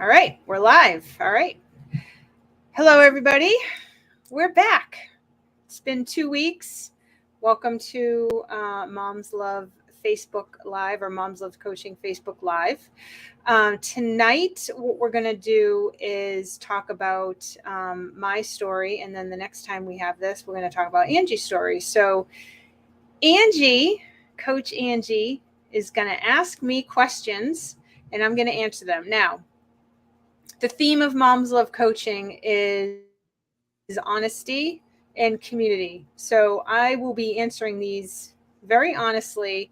All right, we're live. All right. Hello, everybody. We're back. It's been 2 weeks. Welcome to Moms Love Facebook Live or Moms Love Coaching Facebook Live. Tonight, what we're going to do is talk about my story. And then the next time we have this, we're going to talk about Angie's story. So, Angie, Coach Angie, is going to ask me questions and I'm going to answer them. Now, the theme of Moms Love Coaching is honesty and community. So I will be answering these very honestly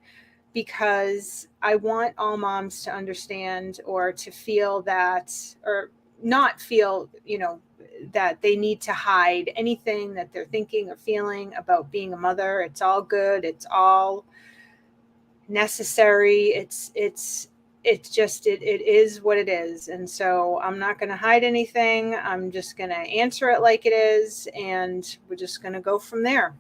because I want all moms to understand or to feel that, or not feel, that they need to hide anything that they're thinking or feeling about being a mother. It's all good. It's all necessary. It's just it is what it is. And so I'm not going to hide anything. I'm just going to answer it like it is, and we're just going to go from there.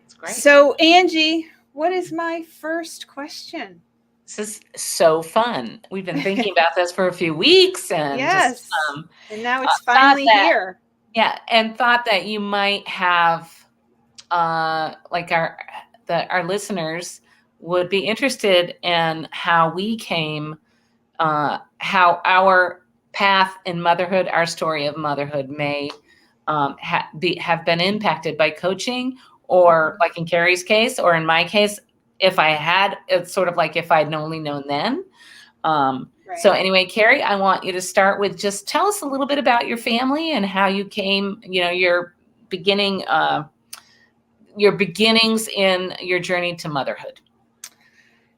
That's great. So Angie, what is my first question? This is so fun. We've been thinking about this for a few weeks, and Yes. just And now it's finally here. Yeah, and thought that you might have like our listeners would be interested in how we came, how our path in motherhood, our story of motherhood may have been impacted by coaching, or like in Carrie's case, or in my case, it's sort of like if I'd only known then. Right. So anyway, Carrie, I want you to start with just tell us a little bit about your family and how you came, your beginnings in your journey to motherhood.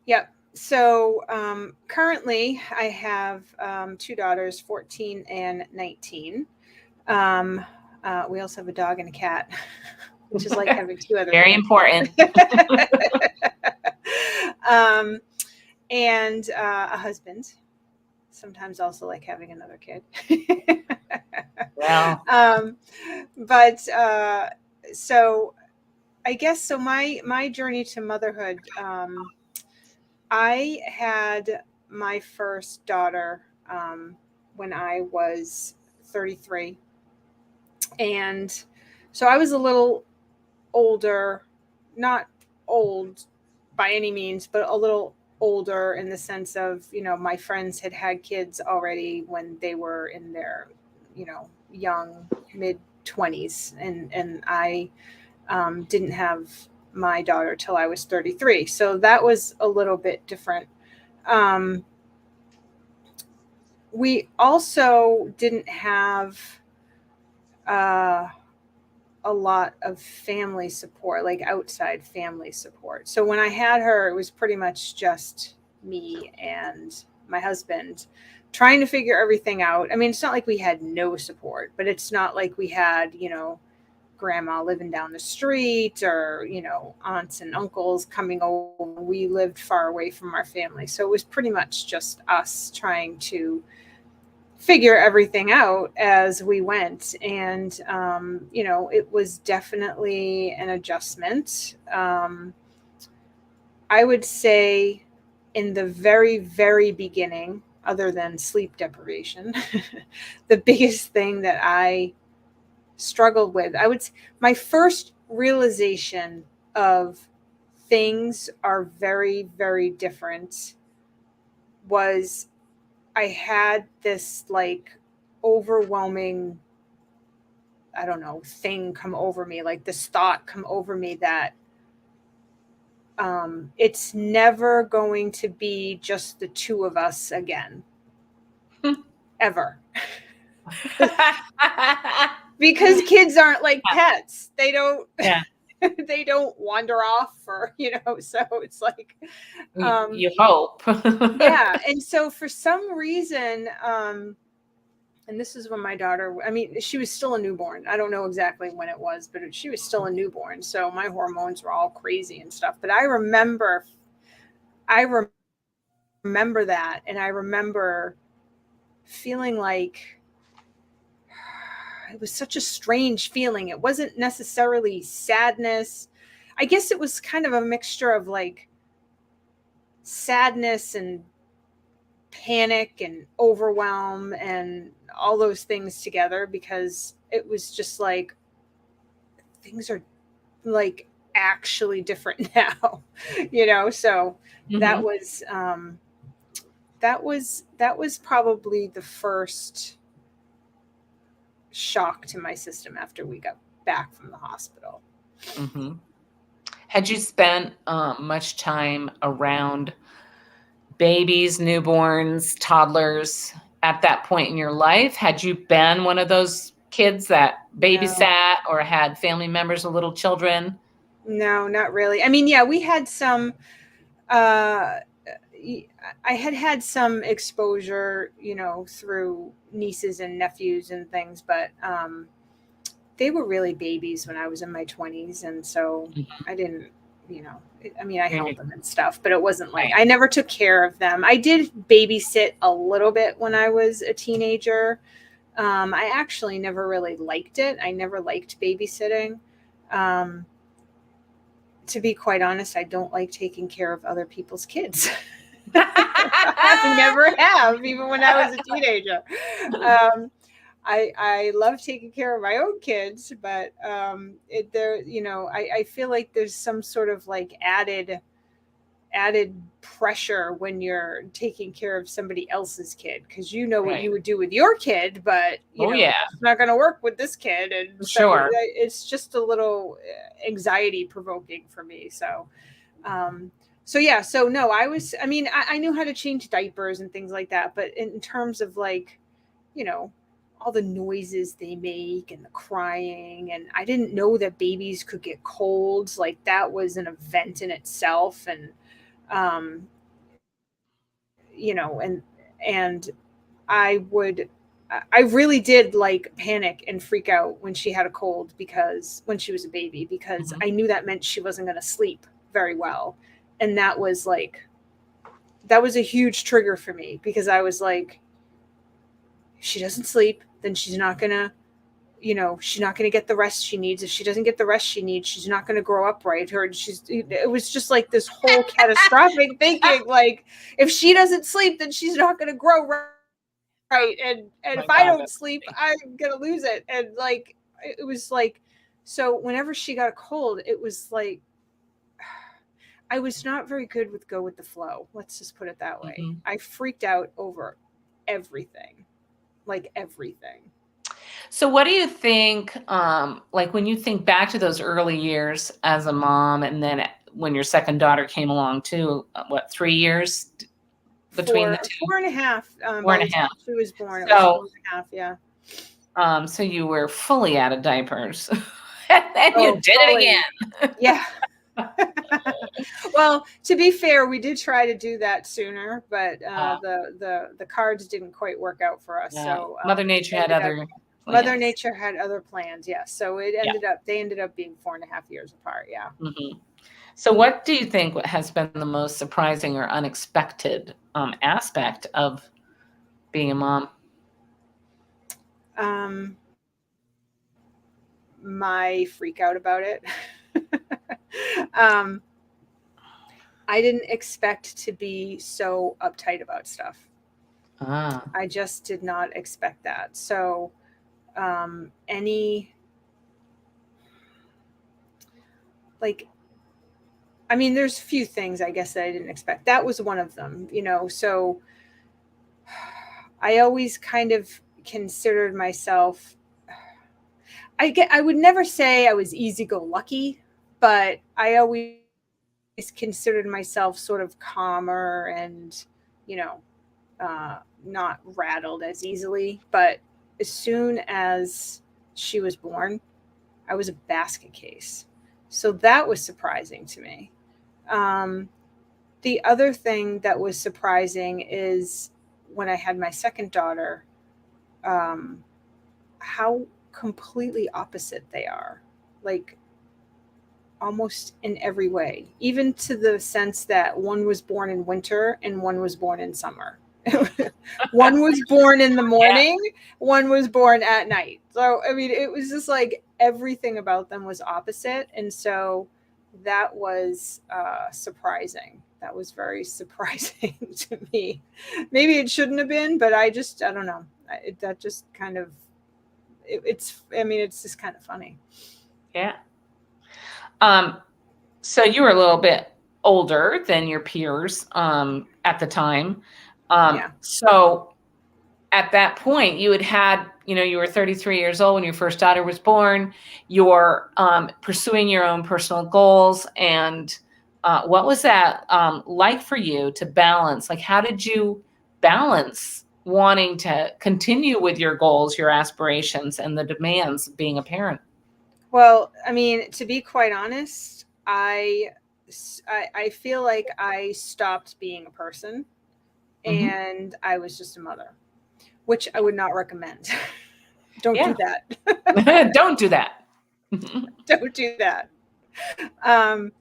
Yep. So currently I have two daughters, 14 and 19. We also have a dog and a cat, which is like having two other Very kids. important. And a husband. Sometimes also like having another kid. Well, but so I guess so. My journey to motherhood. I had my first daughter when I was 33, and so I was a little older, not old by any means, but a little older in the sense of, my friends had kids already when they were in their, young mid 20s. And I didn't have my daughter till I was 33. So that was a little bit different. We also didn't have a lot of family support, like outside family support. So when I had her, it was pretty much just me and my husband trying to figure everything out. I mean, it's not like we had no support, but it's not like we had, grandma living down the street or, aunts and uncles coming over. We lived far away from our family. So it was pretty much just us trying to figure everything out as we went. And, it was definitely an adjustment. I would say in the very, very beginning, other than sleep deprivation, the biggest thing that I struggled with, my first realization of things are very, very different was I had this like overwhelming, I don't know, thing come over me, like this thought come over me that it's never going to be just the two of us again, ever. Because kids aren't like pets. They don't, yeah. they don't wander off or, so it's like, You hope. yeah. And so for some reason, and this is when my daughter, I mean, she was still a newborn. I don't know exactly when it was, but she was still a newborn. So my hormones were all crazy and stuff. But I remember that. And I remember feeling like it was such a strange feeling. It wasn't necessarily sadness. I guess it was kind of a mixture of like sadness and panic and overwhelm and all those things together, because it was just like things are like actually different now, so that Mm-hmm. was that was probably the first shock to my system after we got back from the hospital. Mm-hmm. Had you spent much time around babies, newborns, toddlers at that point in your life? Had you been one of those kids that No, babysat or had family members with little children? no, not really. I mean, yeah, we had some uh I had some exposure, through nieces and nephews and things, but they were really babies when I was in my 20s, and so I didn't, I mean, I Right. held them and stuff, but it wasn't like I never took care of them. I did babysit a little bit when I was a teenager. I actually never really liked it. I never liked babysitting. Um, to be quite honest, I don't like taking care of other people's kids. I never have, even when I was a teenager. Um, I love taking care of my own kids, but I feel like there's some sort of like added pressure when you're taking care of somebody else's kid, because you know what Right. you would do with your kid, but Oh, yeah. it's not going to work with this kid, and so Sure. it's just a little anxiety provoking for me. Um, so yeah, so no, I mean, I knew how to change diapers and things like that, but in terms of like, you know, all the noises they make and the crying, and I didn't know that babies could get colds. Like that was an event in itself, and um, and I would I really did like panic and freak out when she had a cold, because when she was a baby, because Mhm. I knew that meant she wasn't going to sleep very well. And that was a huge trigger for me, because I was like, if she doesn't sleep, then she's not going to get the rest she needs. If she doesn't get the rest she needs, she's not going to grow up right. It was just like this whole catastrophic thinking, like, if she doesn't sleep, then she's not going to grow right. And My if I God, don't that's sleep, funny. I'm going to lose it. And like, it was like, so whenever she got a cold, it was like, I was not very good with go with the flow. Let's just put it that way. Mhm. I freaked out over everything, like everything. So what do you think, like when you think back to those early years as a mom, and then when your second daughter came along too, what, 3 years between the For two? 4.5, Four by and the a half. time she was born, it was So, 4.5. Yeah. so you were fully out of diapers, and then you Oh, did it fully. again. Yeah. Well, to be fair, we did try to do that sooner, but Uh, the cards didn't quite work out for us. So Mother it Nature had ended up other Mother plans. Nature had other plans. Yes. So Yeah. they ended up being 4.5 years apart. Yeah. Mhm. So what do you think has been the most surprising or unexpected aspect of being a mom? Um, my freak out about it. um, I didn't expect to be so uptight about stuff. Ah. I just did not expect that. So, any, like, I mean, there's a few things I guess that I didn't expect. That was one of them, So I always kind of considered myself, I would never say I was easy go lucky, but I always considered myself sort of calmer and, you know, not rattled as easily. But as soon as she was born, I was a basket case. So that was surprising to me. Um, the other thing that was surprising is when I had my second daughter, um, how completely opposite they are. Like, almost in every way, even to the sense that one was born in winter and one was born in summer. One was born in the Yeah. morning, one was born at night. So, I mean, it was just like everything about them was opposite. And so that was surprising. That was very surprising to me. Maybe it shouldn't have been, but I don't know. That just kind of, it's just kind of funny. Yeah. So you were a little bit older than your peers at the time. Yeah. So at that point, you had, you were 33 years old when your first daughter was born. You're pursuing your own personal goals. And what was that like for you to balance? Like, how did you balance wanting to continue with your goals, your aspirations, and the demands of being a parent? Well, I mean, to be quite honest, I feel like I stopped being a person Mm-hmm. and I was just a mother, which I would not recommend. Don't do Yeah. that. Don't do that. Don't do that. Um,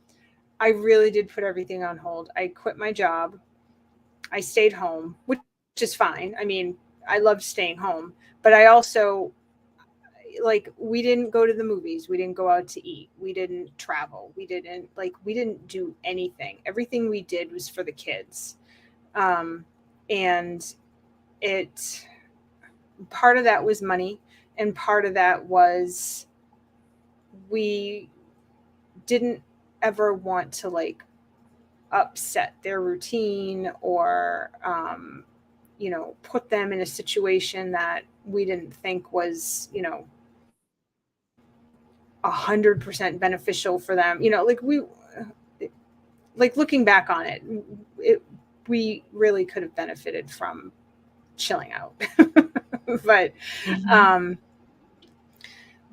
I really did put everything on hold. I quit my job. I stayed home, which is fine. I mean, I loved staying home, but I also, like, we didn't go to the movies. We didn't go out to eat. We didn't travel. We didn't do anything. Everything we did was for the kids. And it, part of that was money. And part of that was we didn't ever want to like upset their routine or put them in a situation that we didn't think was 100% beneficial for them. Like looking back on it, we really could have benefited from chilling out. but Mm-hmm. um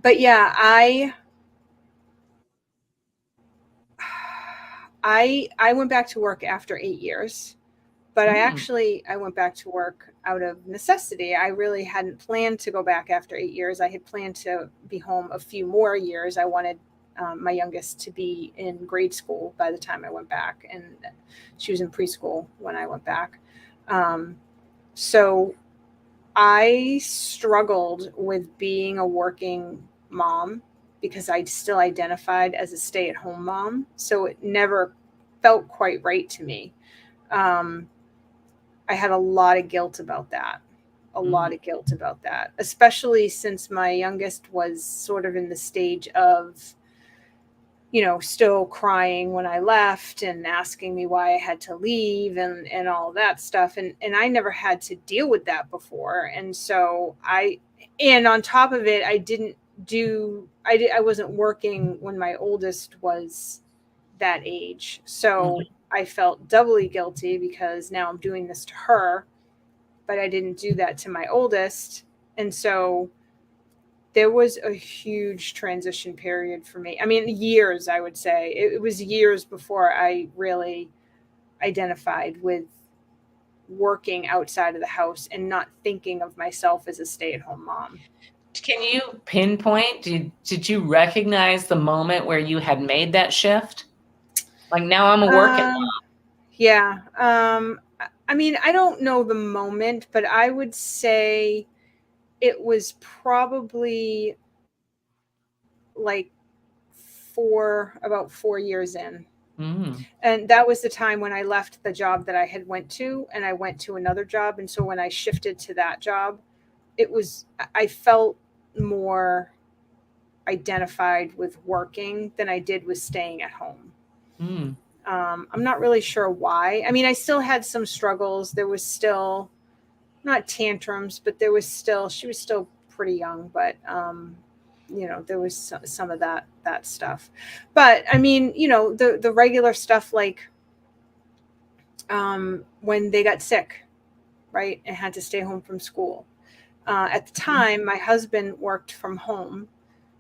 but yeah, I went back to work after 8 years. But Mm. I went back to work out of necessity. I really hadn't planned to go back after 8 years. I had planned to be home a few more years. I wanted my youngest to be in grade school by the time I went back, and she was in preschool when I went back. So I struggled with being a working mom because I still identified as a stay-at-home mom. So it never felt quite right to me. Um, I had a lot of guilt about that. A lot Mm. of guilt about that, especially since my youngest was sort of in the stage of, still crying when I left and asking me why I had to leave and all that stuff. And I never had to deal with that before. And so and on top of it, I wasn't working when my oldest was that age. So Mhm. I felt doubly guilty because now I'm doing this to her, but I didn't do that to my oldest. And so there was a huge transition period for me. I mean, years, I would say. It was years before I really identified with working outside of the house and not thinking of myself as a stay-at-home mom. Can you pinpoint, did you recognize the moment where you had made that shift? Like, now I'm a working Um, yeah. I mean, I don't know the moment, but I would say it was probably like about 4 years in. mom. And that was the time when I left the job that I had went to and I went to another job. And so when I shifted to that job, I felt more identified with working than I did with staying at home. Mm. I'm not really sure why. I mean, I still had some struggles. There was still not tantrums, but she was still pretty young, but there was some of that stuff. But I mean, the regular stuff like when they got sick, right, and had to stay home from school. At the Mm. time, my husband worked from home,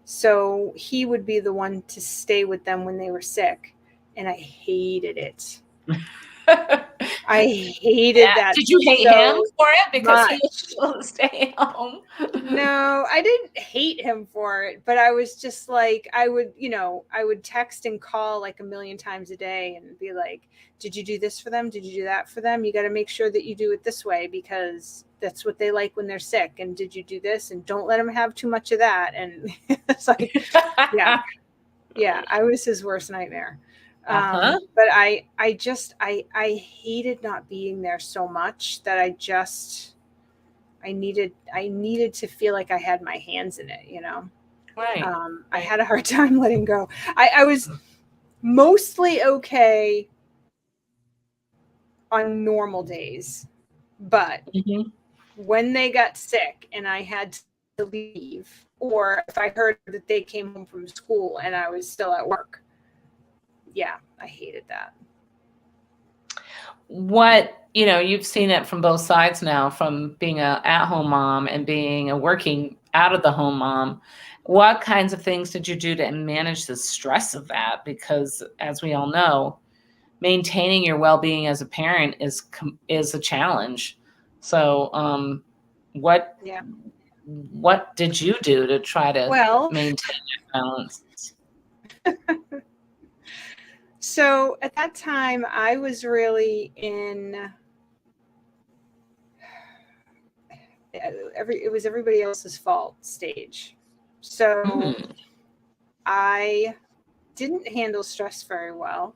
so he would be the one to stay with them when they were sick, and I hated it. I hated Yeah. that Did you hate him so for it because he was much. able to stay home? No, I didn't hate him for it, but I was just like, I would text and call like a million times a day and be like, did you do this for them? Did you do that for them? You got to make sure that you do it this way because that's what they like when they're sick. And did you do this? And don't let them have too much of that. And it's like, yeah, I was his worst nightmare. Uh-huh. But I hated not being there so much that I needed to feel like I had my hands in it, you know. Right. I had a hard time letting go. I was mostly okay on normal days, but Mm-hmm. when they got sick and I had to leave, or if I heard that they came home from school and I was still at work, yeah, I hated that. You've seen it from both sides now, from being a at-home mom and being a working out of the home mom. What kinds of things did you do to manage the stress of that? Because as we all know, maintaining your well-being as a parent is a challenge. So, what Yeah. what did you do to try to Well, maintain that balance? so at that time, I was really in it was everybody else's fault stage. So Mm. I didn't handle stress very well.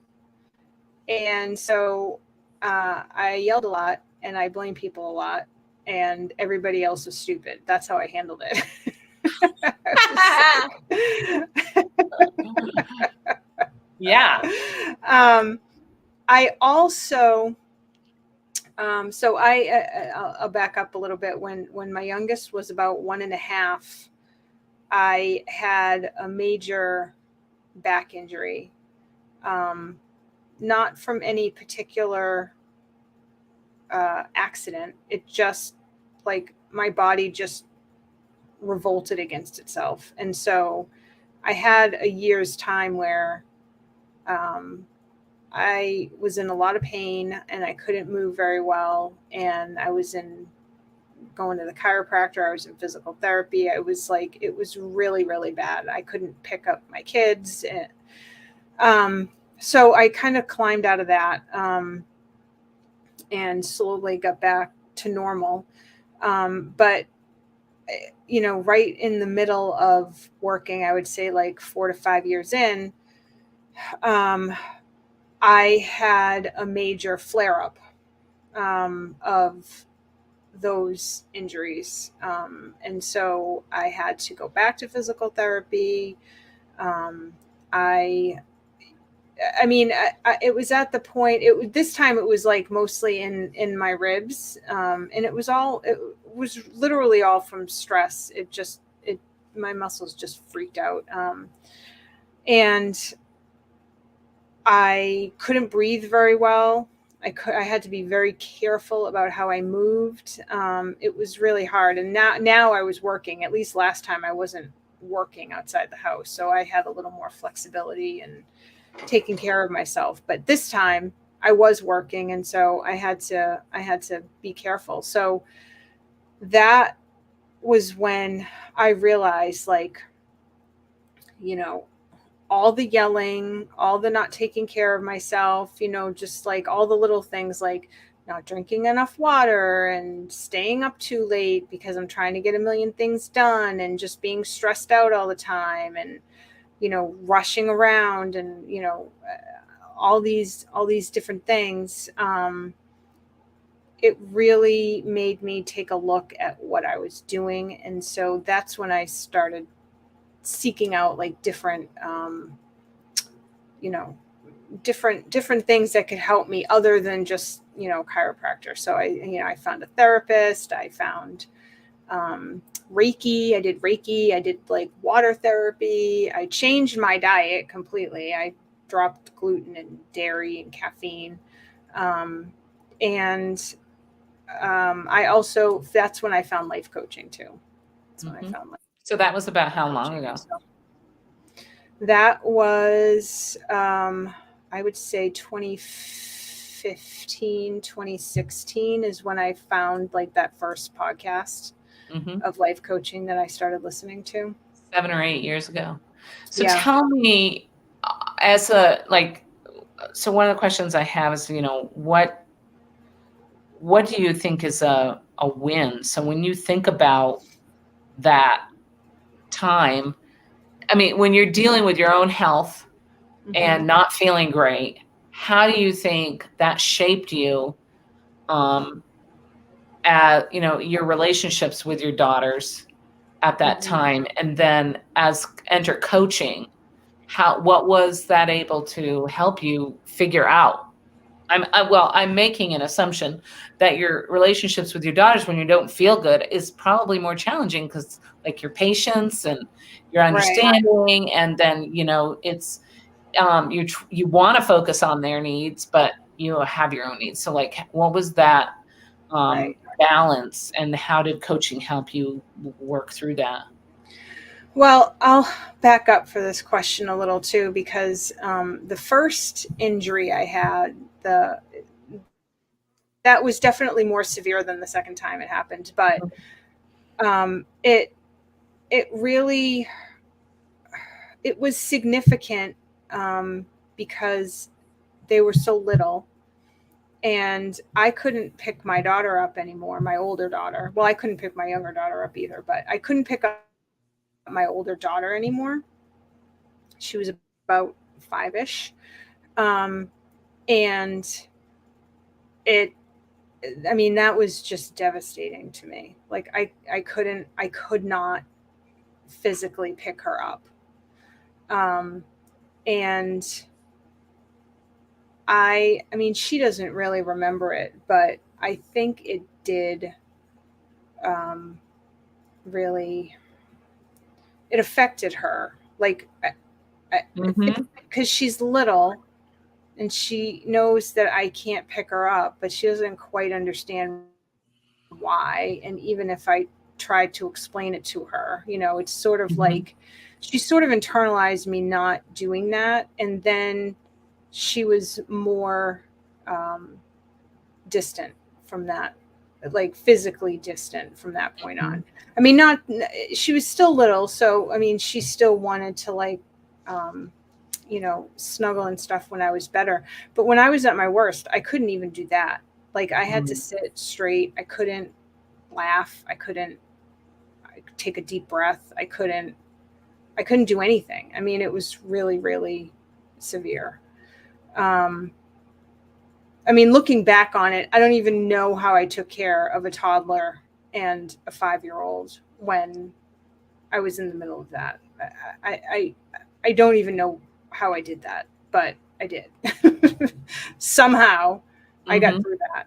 And so I yelled a lot and I blamed people a lot, and everybody else was stupid. That's how I handled it. Yeah. I also, I'll back up a little bit. When my youngest was about 1.5, I had a major back injury. Not from any particular accident. It just, like, my body just revolted against itself. And so I had a year's time where um, I was in a lot of pain and I couldn't move very well. And I was in going to the chiropractor. I was in physical therapy. I was like, it was really, really bad. I couldn't pick up my kids. So I kind of climbed out of that and slowly got back to normal. But right in the middle of working, I would say like 4 to 5 years in, um, I had a major flare up of those injuries. And so I had to go back to physical therapy. Um, I, I mean, it was at the point. This time it was like mostly in my ribs, and it was literally all from stress. My muscles just freaked out, and I couldn't breathe very well. I had to be very careful about how I moved. It was really hard. And now I was working. At least last time I wasn't working outside the house, so I had a little more flexibility and taking care of myself. But this time I was working, and so I had to be careful. So that was when I realized, like, you know, all the yelling, all the not taking care of myself, just like all the little things, like not drinking enough water and staying up too late because I'm trying to get a million things done, and just being stressed out all the time, and rushing around, and all these different things. It really made me take a look at what I was doing, and so that's when I started seeking out like different you know different things that could help me other than just chiropractor. So I found a therapist. I found Reiki. I did Reiki. I did like water therapy. I changed my diet completely. I dropped gluten and dairy and caffeine. And I also, that's when I found life coaching too. That's when I Mm-hmm. found life So that was about how long coaching. ago? So that was, I would say 2015, 2016 is when I found like that first podcast Mm-hmm. of life coaching that I started listening to. 7 or 8 years ago. So Yeah. tell me, so one of the questions I have is, what do you think is a win? So when you think about that time, I mean, when you're dealing with your own health and not feeling great. How do you think that shaped you, at, your relationships with your daughters at that time? And then as enter coaching, what was that able to help you figure out? I'm making an assumption that your relationships with your daughters when you don't feel good is probably more challenging, because like your patience and your Right. understanding, and then it's you want to focus on their needs, but you have your own needs. So like, what was that Right. balance, and how did coaching help you work through that? Well, I'll back up for this question a little too, because the first injury I had, that was definitely more severe than the second time it happened. But it really, it was significant, because they were so little, and I couldn't pick my daughter up anymore, my older daughter. Well, I couldn't pick my younger daughter up either, but I couldn't pick up my older daughter anymore. She was about 5-ish. And it, I mean, that was just devastating to me. Like I could not physically pick her up. And I mean, she doesn't really remember it, but I think it did, really, it affected her. Like, because she's little and she knows that I can't pick her up, but she doesn't quite understand why. And even if I tried to explain it to her, it's sort of like she sort of internalized me not doing that. And then she was more distant from that, like physically distant from that point on. I mean, she was still little. So, I mean, she still wanted to like, snuggle and stuff when I was better. But when I was at my worst, I couldn't even do that. Like I had to sit straight. I couldn't laugh. I couldn't take a deep breath. I couldn't do anything. I mean, it was really, really severe. I mean, looking back on it, I don't even know how I took care of a toddler and a 5-year-old when I was in the middle of that. I don't even know how I did that, but I did. Somehow I got through that.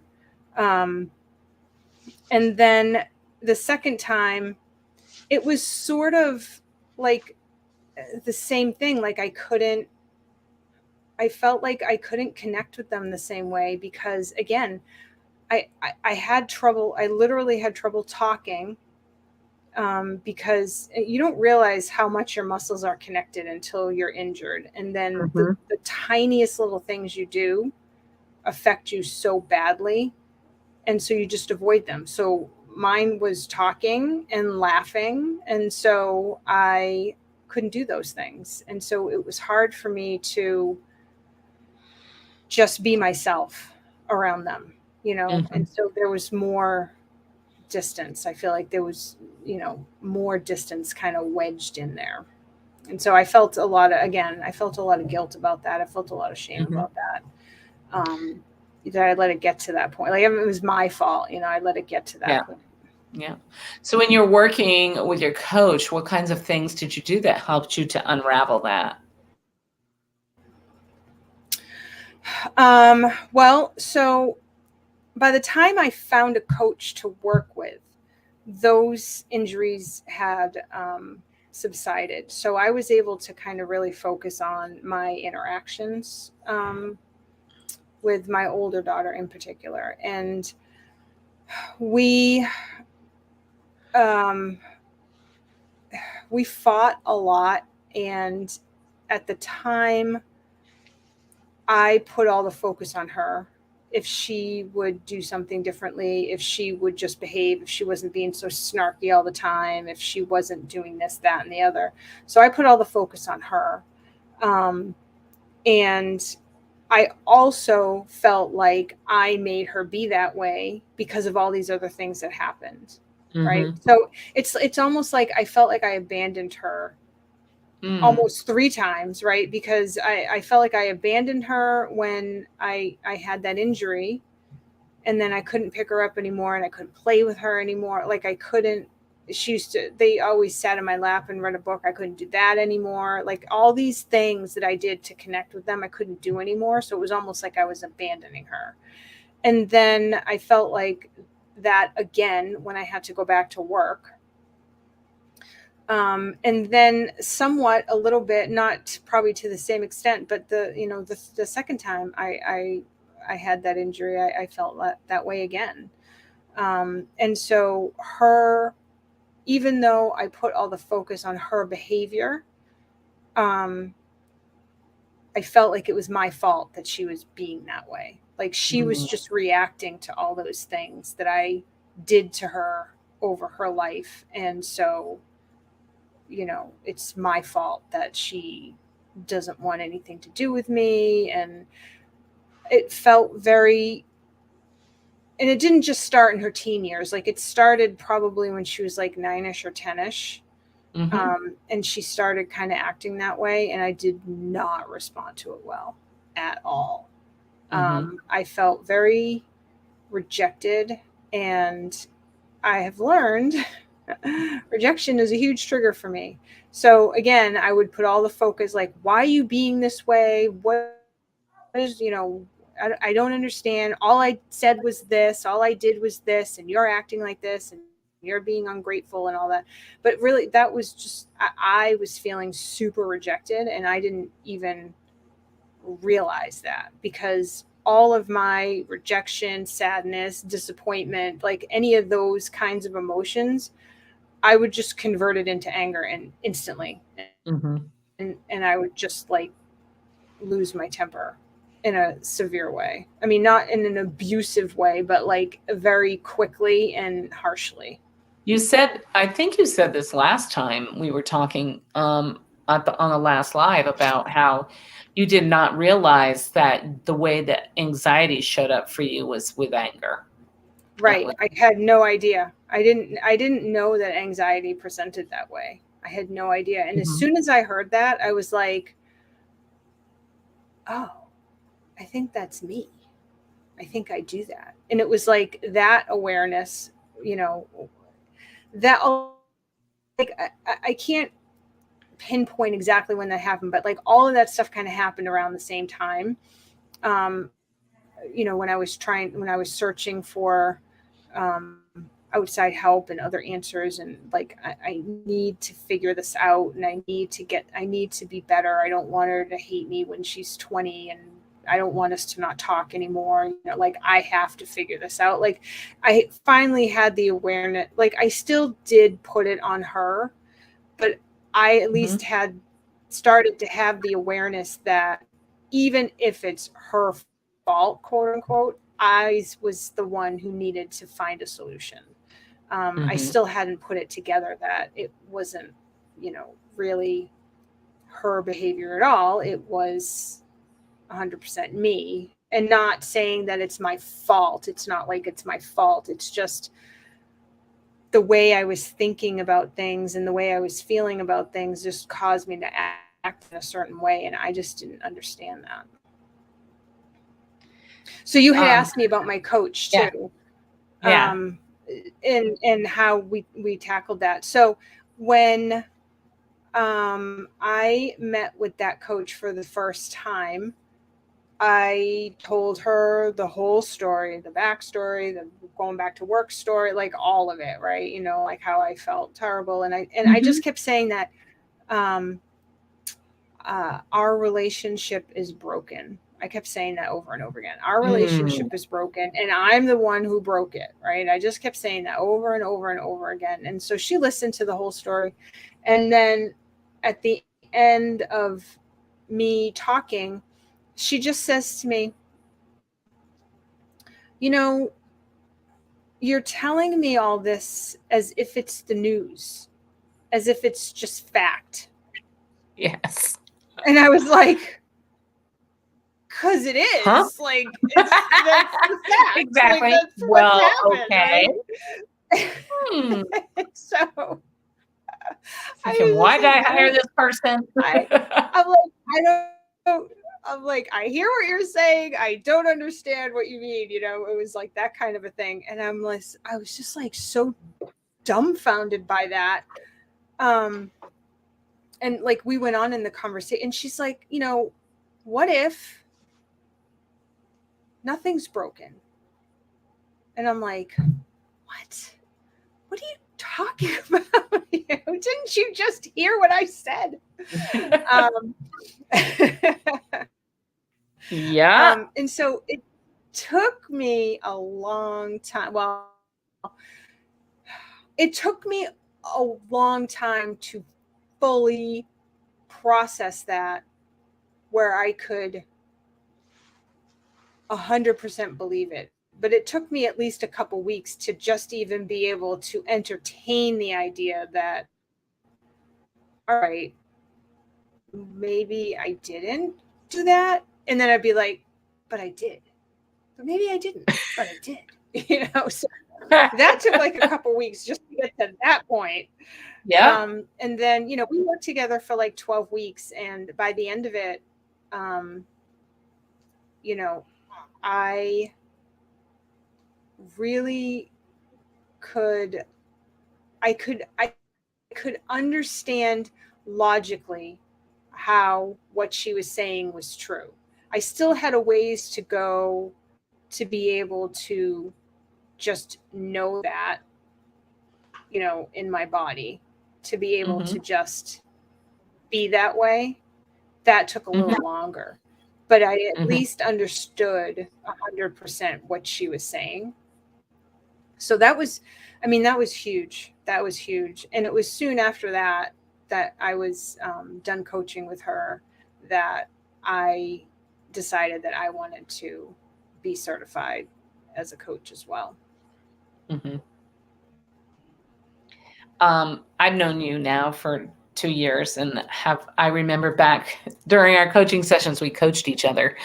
And then the second time, it was sort of like the same thing. Like I felt like I couldn't connect with them the same way because, again, I had trouble. I literally had trouble talking, because you don't realize how much your muscles are connected until you're injured. And then the tiniest little things you do affect you so badly. And so you just avoid them. So mine was talking and laughing. And so I couldn't do those things. And so it was hard for me to just be myself around them, and so there was more distance. I feel like there was, more distance kind of wedged in there. And so I felt a lot of guilt about that. I felt a lot of shame about that. That I let it get to that point. Like, it was my fault, I let it get to that point. Yeah. So when you're working with your coach, what kinds of things did you do that helped you to unravel that? Well, so by the time I found a coach to work with, those injuries had subsided. So I was able to kind of really focus on my interactions with my older daughter in particular. And we fought a lot. And at the time, I put all the focus on her. If she would do something differently, if she would just behave, if she wasn't being so snarky all the time, if she wasn't doing this, that, and the other. So I put all the focus on her. And I also felt like I made her be that way because of all these other things that happened. Right. So it's almost like I felt like I abandoned her almost 3 times, right? Because I felt like I abandoned her when I had that injury, and then I couldn't pick her up anymore, and I couldn't play with her anymore. Like I couldn't. They always sat in my lap and read a book. I couldn't do that anymore. Like all these things that I did to connect with them, I couldn't do anymore. So it was almost like I was abandoning her. And then I felt like that again when I had to go back to work. And then somewhat a little bit, not probably to the same extent, but the second time I had that injury, I felt that way again. And so even though I put all the focus on her behavior, I felt like it was my fault that she was being that way. Like she was just reacting to all those things that I did to her over her life. And so, it's my fault that she doesn't want anything to do with me. And it felt and it didn't just start in her teen years. Like it started probably when she was like 9ish or 10ish. And she started kind of acting that way. And I did not respond to it well at all. I felt very rejected, and I have learned rejection is a huge trigger for me. So again, I would put all the focus, like, why are you being this way? What is, I don't understand. All I said was this, all I did was this, and you're acting like this, and you're being ungrateful and all that. But really, that was just, I was feeling super rejected, and I didn't even realize that, because all of my rejection, sadness, disappointment, like any of those kinds of emotions, I would just convert it into anger and instantly. And I would just like lose my temper in a severe way. I mean, not in an abusive way, but like very quickly and harshly. I think you said this last time we were talking on the last live about how you did not realize that the way that anxiety showed up for you was with anger. Right. I had no idea. I didn't know that anxiety presented that way. I had no idea. And as soon as I heard that, I was like, oh, I think that's me. I think I do that. And it was like that awareness, that like I can't pinpoint exactly when that happened, but like all of that stuff kind of happened around the same time. When I was searching for outside help and other answers, and like I need to figure this out, and I need to be better. I don't want her to hate me when she's 20, and I don't want us to not talk anymore. Like I have to figure this out. Like I finally had the awareness. Like I still did put it on her, but I at least had started to have the awareness that even if it's her fault, quote unquote, I was the one who needed to find a solution. I still hadn't put it together that it wasn't, really her behavior at all. It was 100% me, and not saying that it's my fault. It's not like it's my fault. It's just the way I was thinking about things and the way I was feeling about things just caused me to act in a certain way. And I just didn't understand that. So you had asked me about my coach too. Yeah. And how we tackled that. So when I met with that coach for the first time, I told her the whole story, the backstory, the going back to work story, like all of it, right? Like how I felt terrible. And I just kept saying that our relationship is broken. I kept saying that over and over again. Our relationship is broken, and I'm the one who broke it, right? I just kept saying that over and over and over again. And so she listened to the whole story. And then at the end of me talking, she just says to me, you're telling me all this as if it's the news, as if it's just fact. Yes. And I was like, because it is. Huh? Like, that's the fact. Exactly. Like, that's what's happened, okay. Right? So Thinking, why did I hire this person? I'm like, I'm like, I hear what you're saying. I don't understand what you mean. You know, it was like that kind of a thing. And I was just like so dumbfounded by that. And like we went on in the conversation and she's like, you know, what if nothing's broken? And I'm like, what? What are you talking about? Didn't you just hear what I said? Yeah. And so it took me a long time. Well, it took me a long time to fully process that, where I could 100% believe it. But it took me at least a couple weeks to just even be able to entertain the idea that, all right, maybe I didn't do that. And then I'd be like, but I did. But maybe I didn't, but I did. You know, so that took like a couple weeks just to get to that point. Yeah. And then, you know, we worked together for like 12 weeks. And by the end of it, you know, I really could understand logically how what she was saying was true. I still had a ways to go to be able to just know that, you know, in my body, to be able to just be that way. That took a little longer, but I at least understood 100% what she was saying. So that was, I mean, that was huge. That was huge. And it was soon after that that I was done coaching with her that I decided that I wanted to be certified as a coach as well. I've known you now for 2 years, and I remember back during our coaching sessions, we coached each other.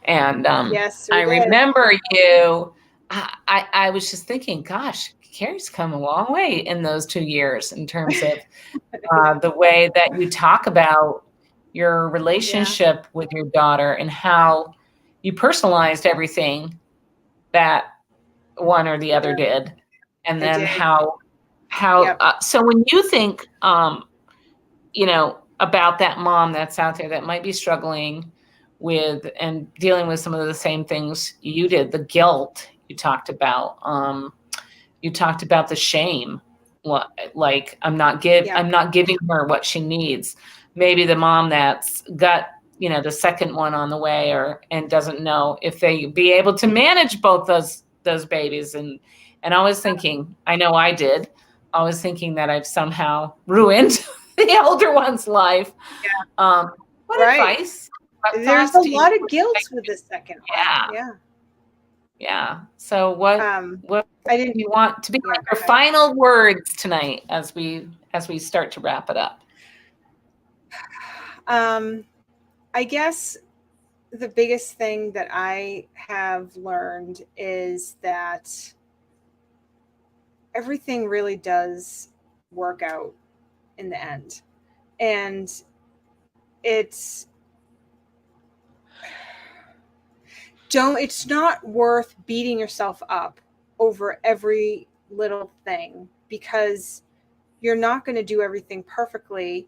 And yes, I remember you, I was just thinking, gosh, Carrie's come a long way in those 2 years in terms of the way that you talk about your relationship with your daughter and how you personalized everything that one or the other did. And then how so when you think, you know, about that mom that's out there that might be struggling with and dealing with some of the same things you did, the guilt you talked about the shame, like I'm not giving her what she needs. Maybe the mom that's got, you know, the second one on the way and doesn't know if they be able to manage both those babies. And always thinking, I know I did, always thinking that I've somehow ruined the older one's life. What advice? There's a lot of guilt with the second one. Yeah. So what I didn't you want to be like your final words tonight as we start to wrap it up? I guess the biggest thing that I have learned is that everything really does work out in the end. And it's not worth beating yourself up over every little thing, because you're not going to do everything perfectly,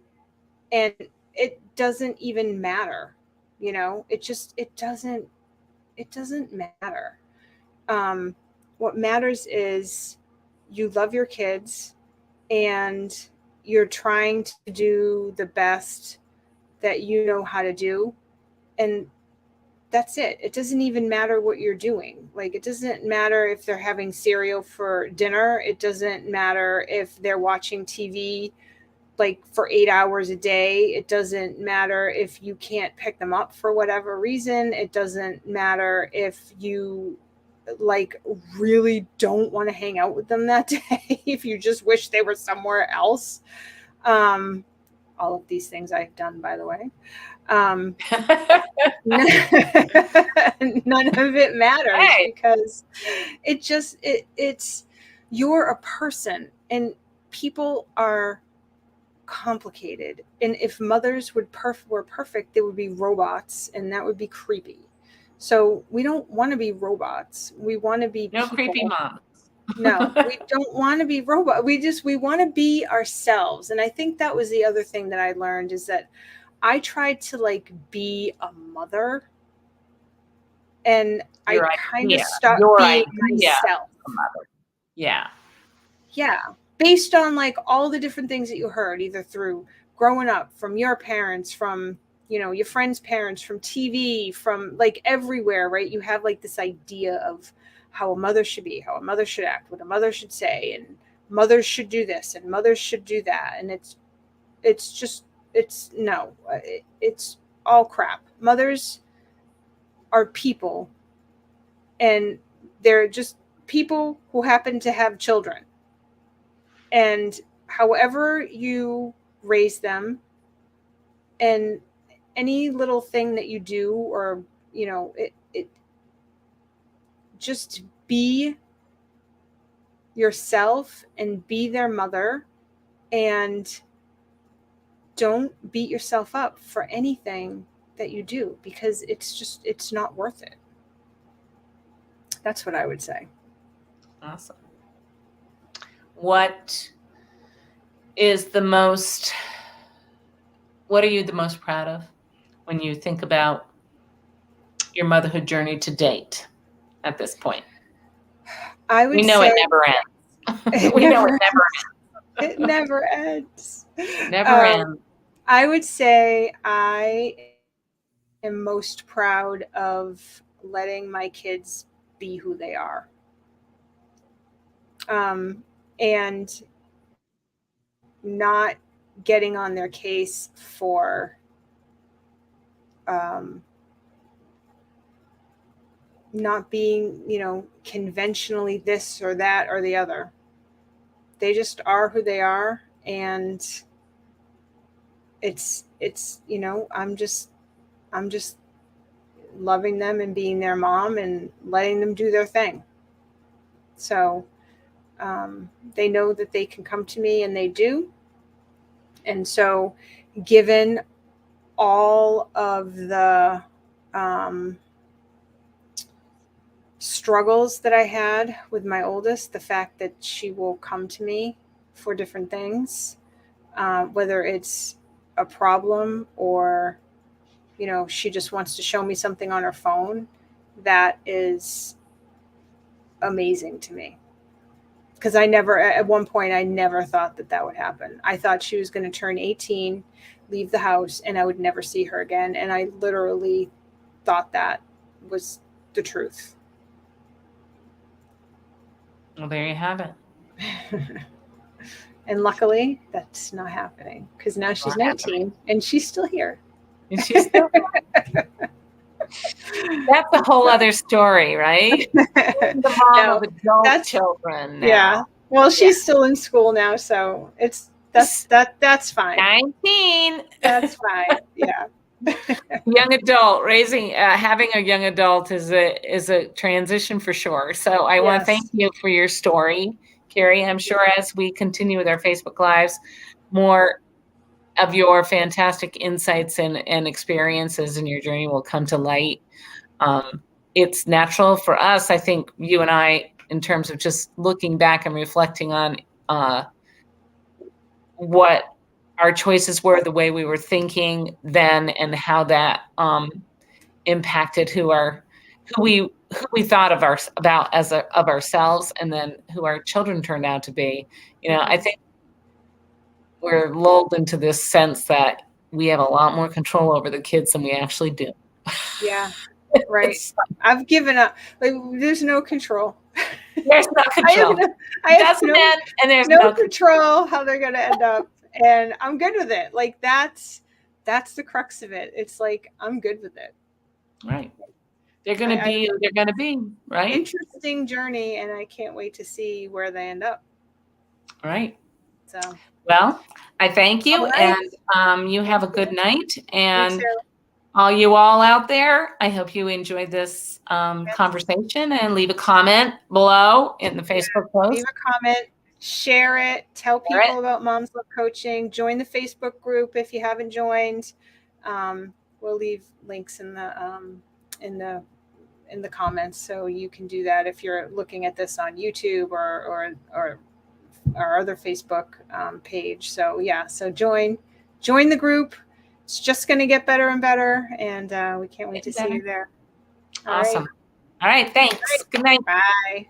and it doesn't even matter. You know, it doesn't matter. What matters is you love your kids and you're trying to do the best that you know how to do. And that's it. It doesn't even matter what you're doing. Like, it doesn't matter if they're having cereal for dinner. It doesn't matter if they're watching TV like for 8 hours a day. It doesn't matter if you can't pick them up for whatever reason. It doesn't matter if you like really don't want to hang out with them that day. If you just wish they were somewhere else. All of these things I've done, by the way. None of it matters, because it's you're a person, and people are complicated. And if mothers were perfect, they would be robots, and that would be creepy. So we don't want to be robots. We want to be No people. creepy moms. No, we don't want to be robot. We want to be ourselves. And I think that was the other thing that I learned, is that I tried to like be a mother, and I kind of stopped being myself. Mother. Yeah. Yeah. Based on like all the different things that you heard, either through growing up, from your parents, from, you know, your friends' parents, from TV, from like everywhere, right? You have like this idea of how a mother should be, how a mother should act, what a mother should say, and mothers should do this and mothers should do that. And it's no, it's all crap. Mothers are people, and they're just people who happen to have children. And however you raise them, and any little thing that you do, or, you know, it just be yourself and be their mother, and don't beat yourself up for anything that you do, because it's not worth it. That's what I would say. Awesome. What are you the most proud of when you think about your motherhood journey to date at this point? I would We know say it never ends. We know it never ends. It never ends. Never ends. I would say I am most proud of letting my kids be who they are. And not getting on their case for not being, you know, conventionally this or that or the other. They just are who they are, and it's you know, I'm just loving them and being their mom and letting them do their thing. So they know that they can come to me, and they do. And so, given all of the struggles that I had with my oldest, the fact that she will come to me for different things, whether it's a problem or, you know, she just wants to show me something on her phone, that is amazing to me. Because at one point, I never thought that would happen. I thought she was going to turn 18, leave the house, and I would never see her again. And I literally thought that was the truth. Well, there you have it. And luckily, that's not happening, because now she's 19 and she's still here. And she's still here. That's a whole other story, right? The mom of adult children now. Yeah. Well, she's still in school now, so that's fine. 19. That's fine. Yeah. Young adult, having a young adult is a transition for sure. So I want to thank you for your story, Carrie. I'm sure as we continue with our Facebook Lives, more of your fantastic insights and experiences in your journey will come to light. It's natural for us, I think, you and I, in terms of just looking back and reflecting on what our choices were, the way we were thinking then, and how that impacted who we thought of ourselves, and then who our children turned out to be. You know, I think we're lulled into this sense that we have a lot more control over the kids than we actually do. Yeah, right. I've given up. Like, there's no control. There's no control. I have no control how they're going to end up, and I'm good with it. Like, that's the crux of it. It's like, I'm good with it. Right. They're going to be. They're going to be right. Interesting journey, and I can't wait to see where they end up. Right. So. Well, I thank you, and you have a good night. And all out there, I hope you enjoyed this conversation, and leave a comment below in the Facebook post. Leave a comment, share it, tell Share it. people about Moms Love Coaching, join the Facebook group if you haven't joined. We'll leave links in the comments, so you can do that if you're looking at this on YouTube or our other Facebook page. So yeah, so join the group. It's just going to get better and better, and we can't wait to see you there. Awesome. All right. Thanks. Good night. Bye.